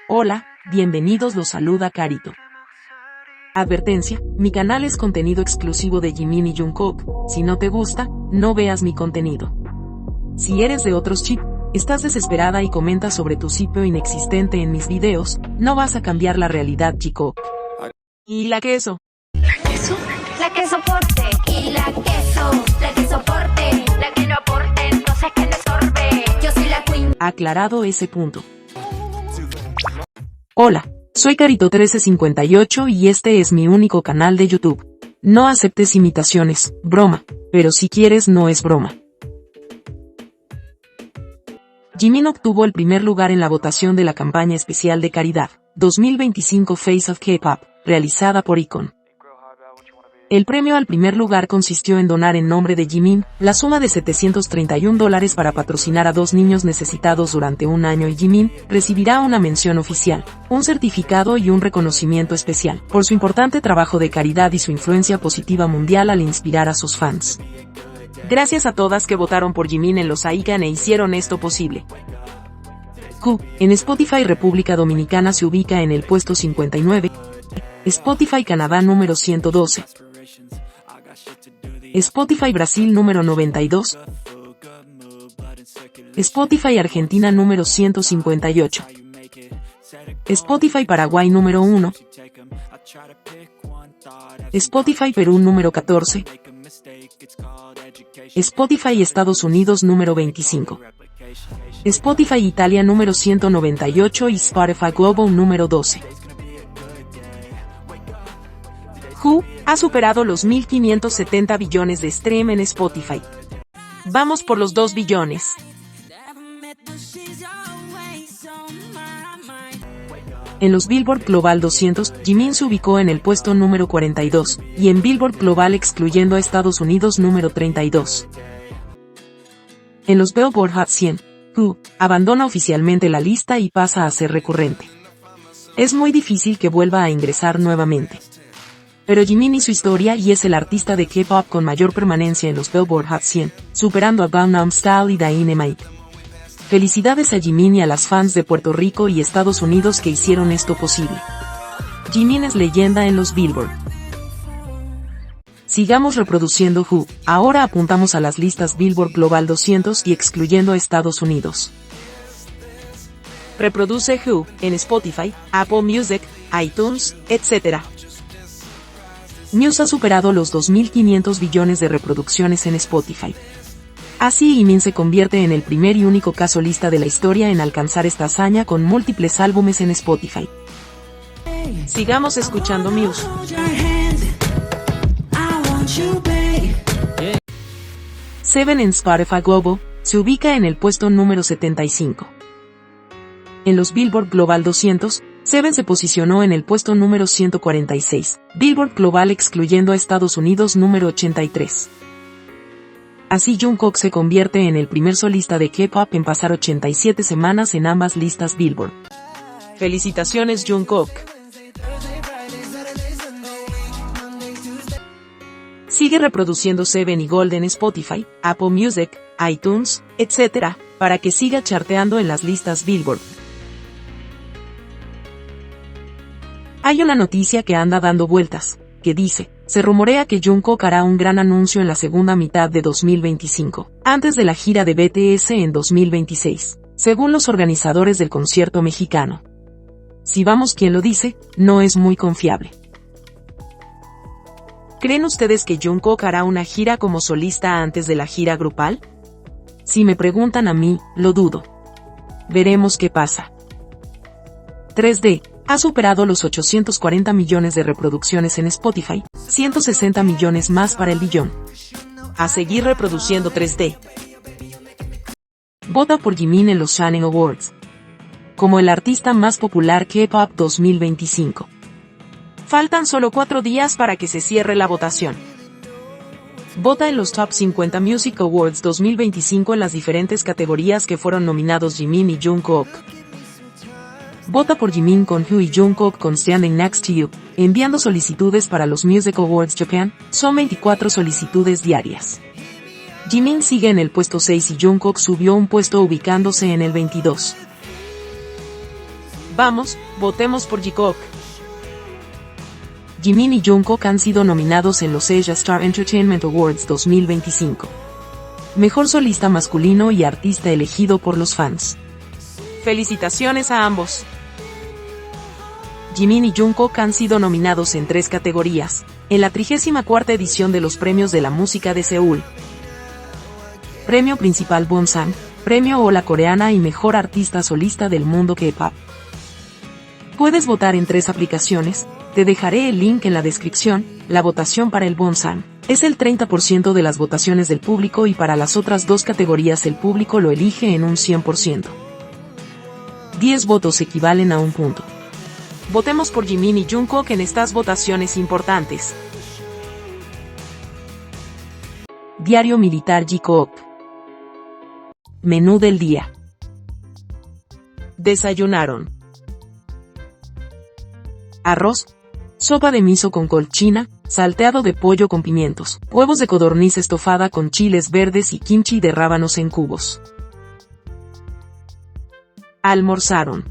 Hola, bienvenidos, los saluda Carito. Advertencia, mi canal es contenido exclusivo de Jimin y Jungkook, si no te gusta, no veas mi contenido. Si eres de otros chip, estás desesperada y comentas sobre tu sitio inexistente en mis videos, no vas a cambiar la realidad, chico. ¿Y la queso? ¿La queso? La que soporte. Y la que soporte. La que no aporte, entonces que le sorbe. Yo soy la queen. Aclarado ese punto. Hola, soy Carito1358 y este es mi único canal de YouTube. No aceptes imitaciones, broma, pero si quieres no es broma. Jimin obtuvo el primer lugar en la votación de la campaña especial de caridad 2025 Face of K-Pop, realizada por iKON. El premio al primer lugar consistió en donar en nombre de Jimin la suma de $731 para patrocinar a 2 niños necesitados durante un año, y Jimin recibirá una mención oficial, un certificado y un reconocimiento especial por su importante trabajo de caridad y su influencia positiva mundial al inspirar a sus fans. Gracias a todas que votaron por Jimin en los AICAN e hicieron esto posible. Q, en Spotify República Dominicana se ubica en el puesto 59, Spotify Canadá número 112, Spotify Brasil número 92, Spotify Argentina número 158, Spotify Paraguay número 1, Spotify Perú número 14, Spotify Estados Unidos número 25, Spotify Italia número 198 y Spotify Global número 12. Who ha superado los 1.570 billones de stream en Spotify. Vamos por los 2 billones. En los Billboard Global 200, Jimin se ubicó en el puesto número 42, y en Billboard Global excluyendo a Estados Unidos número 32. En los Billboard Hot 100, Who abandona oficialmente la lista y pasa a ser recurrente. Es muy difícil que vuelva a ingresar nuevamente. Pero Jimin hizo historia y es el artista de K-pop con mayor permanencia en los Billboard Hot 100, superando a Gangnam Style y Dynamite. Felicidades a Jimin y a las fans de Puerto Rico y Estados Unidos que hicieron esto posible. Jimin es leyenda en los Billboard. Sigamos reproduciendo Who, ahora apuntamos a las listas Billboard Global 200 y excluyendo a Estados Unidos. Reproduce Who en Spotify, Apple Music, iTunes, etc. Muse ha superado los 2.500 billones de reproducciones en Spotify. Así Jimin se convierte en el primer y único caso lista de la historia en alcanzar esta hazaña con múltiples álbumes en Spotify. Sigamos escuchando Muse. Seven en Spotify Global se ubica en el puesto número 75. En los Billboard Global 200, Seven se posicionó en el puesto número 146, Billboard Global excluyendo a Estados Unidos número 83. Así Jungkook se convierte en el primer solista de K-pop en pasar 87 semanas en ambas listas Billboard. Felicitaciones Jungkook. Sigue reproduciendo Seven y Gold en Spotify, Apple Music, iTunes, etc., para que siga charteando en las listas Billboard. Hay una noticia que anda dando vueltas, que dice, se rumorea que Jungkook hará un gran anuncio en la segunda mitad de 2025, antes de la gira de BTS en 2026, según los organizadores del concierto mexicano. Si vamos quién lo dice, no es muy confiable. ¿Creen ustedes que Jungkook hará una gira como solista antes de la gira grupal? Si me preguntan a mí, lo dudo. Veremos qué pasa. 3D ha superado los 840 millones de reproducciones en Spotify, 160 millones más para el billón. A seguir reproduciendo 3D. Vota por Jimin en los Shannon Awards como el artista más popular K-pop 2025. Faltan solo 4 días para que se cierre la votación. Vota en los Top 50 Music Awards 2025 en las diferentes categorías que fueron nominados Jimin y Jungkook. Vota por Jimin con Who y Jungkook con Standing Next to You, enviando solicitudes para los Music Awards Japan, son 24 solicitudes diarias. Jimin sigue en el puesto 6 y Jungkook subió un puesto ubicándose en el 22. Vamos, votemos por Jikook. Jimin y Jungkook han sido nominados en los Asia Star Entertainment Awards 2025. Mejor solista masculino y artista elegido por los fans. Felicitaciones a ambos. Jimin y Jungkook han sido nominados en 3 categorías, en la 34ª edición de los Premios de la Música de Seúl. Premio Principal Bonsang, Premio Ola Coreana y Mejor Artista Solista del Mundo K-Pop. Puedes votar en 3 aplicaciones, te dejaré el link en la descripción. La votación para el Bonsang es el 30% de las votaciones del público y para las otras 2 categorías el público lo elige en un 100%. 10 votos equivalen a 1 punto. Votemos por Jimin y Jungkook en estas votaciones importantes. Diario Militar Jikook. Menú del día. Desayunaron: arroz, sopa de miso con col china, salteado de pollo con pimientos, huevos de codorniz estofada con chiles verdes y kimchi de rábanos en cubos. Almorzaron: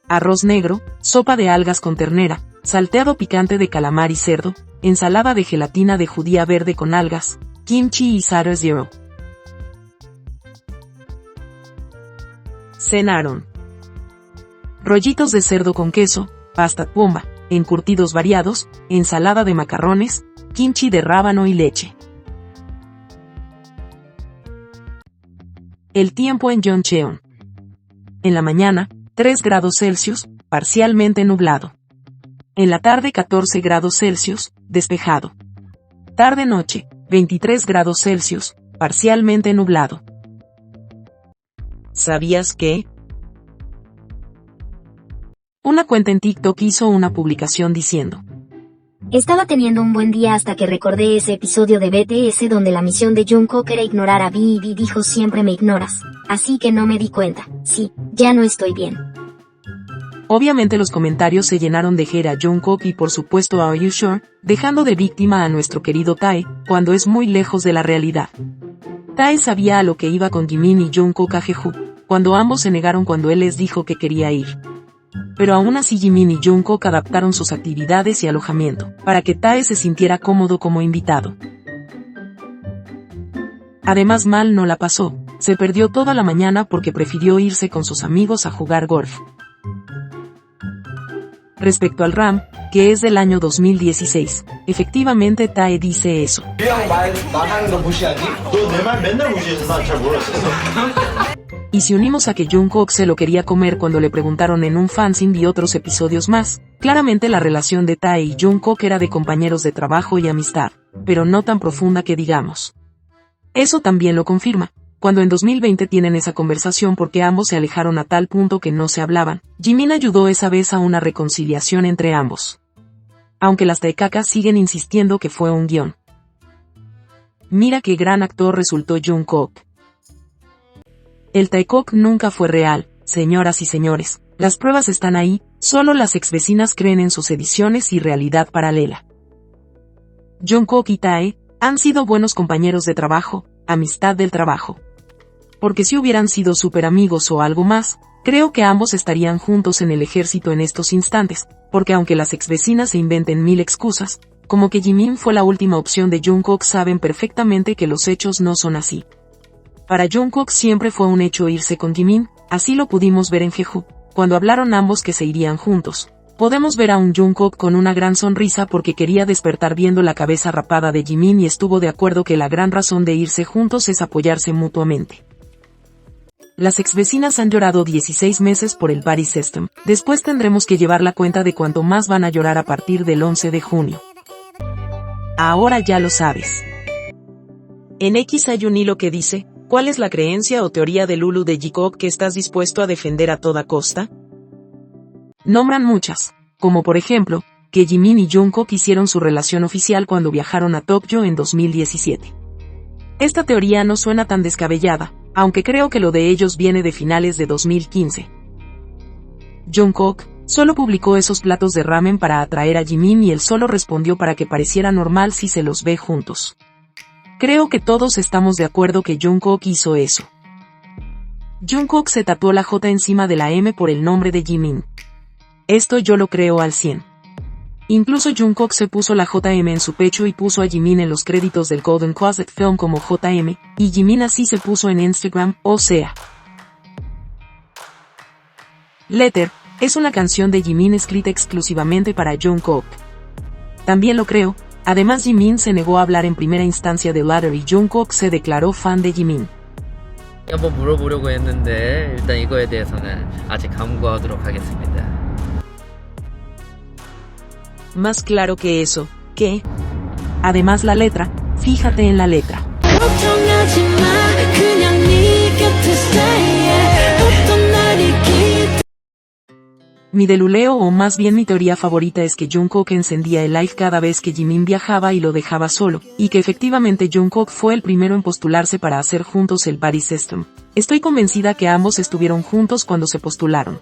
arroz negro, sopa de algas con ternera, salteado picante de calamar y cerdo, ensalada de gelatina de judía verde con algas, kimchi y Sara Zero. Cenaron: rollitos de cerdo con queso, pasta pomba, encurtidos variados, ensalada de macarrones, kimchi de rábano y leche. El tiempo en Yeoncheon. En la mañana, 3 grados Celsius, parcialmente nublado. En la tarde 14 grados Celsius, despejado. Tarde-noche, 23 grados Celsius, parcialmente nublado. ¿Sabías que? Una cuenta en TikTok hizo una publicación diciendo: estaba teniendo un buen día hasta que recordé ese episodio de BTS donde la misión de Jungkook era ignorar a V y V dijo siempre me ignoras, así que no me di cuenta, sí, ya no estoy bien. Obviamente los comentarios se llenaron de hate a Jungkook y por supuesto a Are You Sure, dejando de víctima a nuestro querido Tae, cuando es muy lejos de la realidad. Tae sabía a lo que iba con Jimin y Jungkook a Jeju, cuando ambos se negaron cuando él les dijo que quería ir. Pero aún así Jimin y Jungkook adaptaron sus actividades y alojamiento, para que Tae se sintiera cómodo como invitado. Además mal no la pasó, se perdió toda la mañana porque prefirió irse con sus amigos a jugar golf. Respecto al RAM, que es del año 2016, efectivamente Tae dice eso. Y si unimos a que Jungkook se lo quería comer cuando le preguntaron en un fanzine y otros episodios más, claramente la relación de Tae y Jungkook era de compañeros de trabajo y amistad, pero no tan profunda que digamos. Eso también lo confirma, cuando en 2020 tienen esa conversación porque ambos se alejaron a tal punto que no se hablaban. Jimin ayudó esa vez a una reconciliación entre ambos. Aunque las taekacas siguen insistiendo que fue un guión. Mira qué gran actor resultó Jungkook. El taekok nunca fue real, señoras y señores, las pruebas están ahí, solo las exvecinas creen en sus ediciones y realidad paralela. Jungkook y Tae han sido buenos compañeros de trabajo, amistad del trabajo. Porque si hubieran sido súper amigos o algo más, creo que ambos estarían juntos en el ejército en estos instantes, porque aunque las exvecinas se inventen 1000 excusas, como que Jimin fue la última opción de Jungkook, saben perfectamente que los hechos no son así. Para Jungkook siempre fue un hecho irse con Jimin, así lo pudimos ver en Jeju, cuando hablaron ambos que se irían juntos. Podemos ver a un Jungkook con una gran sonrisa porque quería despertar viendo la cabeza rapada de Jimin y estuvo de acuerdo que la gran razón de irse juntos es apoyarse mutuamente. Las exvecinas han llorado 16 meses por el Buddy System, después tendremos que llevar la cuenta de cuánto más van a llorar a partir del 11 de junio. Ahora ya lo sabes. En X hay un hilo que dice: ¿cuál es la creencia o teoría de Lulu de Jikook que estás dispuesto a defender a toda costa? Nombran muchas, como por ejemplo, que Jimin y Jungkook hicieron su relación oficial cuando viajaron a Tokio en 2017. Esta teoría no suena tan descabellada, aunque creo que lo de ellos viene de finales de 2015. Jungkook solo publicó esos platos de ramen para atraer a Jimin y él solo respondió para que pareciera normal si se los ve juntos. Creo que todos estamos de acuerdo que Jungkook hizo eso. Jungkook se tatuó la J encima de la M por el nombre de Jimin. Esto yo lo creo al 100. Incluso Jungkook se puso la JM en su pecho y puso a Jimin en los créditos del Golden Closet Film como JM, y Jimin así se puso en Instagram, o sea. Letter es una canción de Jimin escrita exclusivamente para Jungkook. También lo creo. Además, Jimin se negó a hablar en primera instancia de Ladder y Jungkook se declaró fan de Jimin. 한번 물어보려고 했는데 일단 이거에 대해서는 아직 강구하도록 하겠습니다. Más claro que eso, ¿qué? Además la letra, fíjate en la letra. Mi deluleo o más bien mi teoría favorita es que Jungkook encendía el live cada vez que Jimin viajaba y lo dejaba solo, y que efectivamente Jungkook fue el primero en postularse para hacer juntos el Buddy System. Estoy convencida que ambos estuvieron juntos cuando se postularon.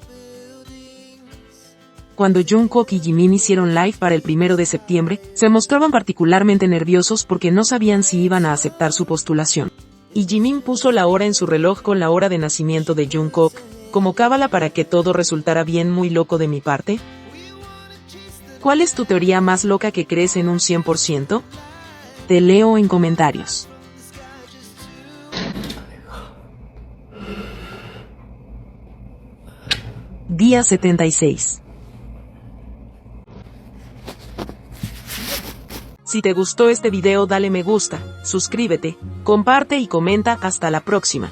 Cuando Jungkook y Jimin hicieron live para el 1 de septiembre, se mostraban particularmente nerviosos porque no sabían si iban a aceptar su postulación. Y Jimin puso la hora en su reloj con la hora de nacimiento de Jungkook, como cábala para que todo resultara bien. Muy loco de mi parte. ¿Cuál es tu teoría más loca que crees en un 100%? Te leo en comentarios. Día 76. Si te gustó este video dale me gusta, suscríbete, comparte y comenta. Hasta la próxima.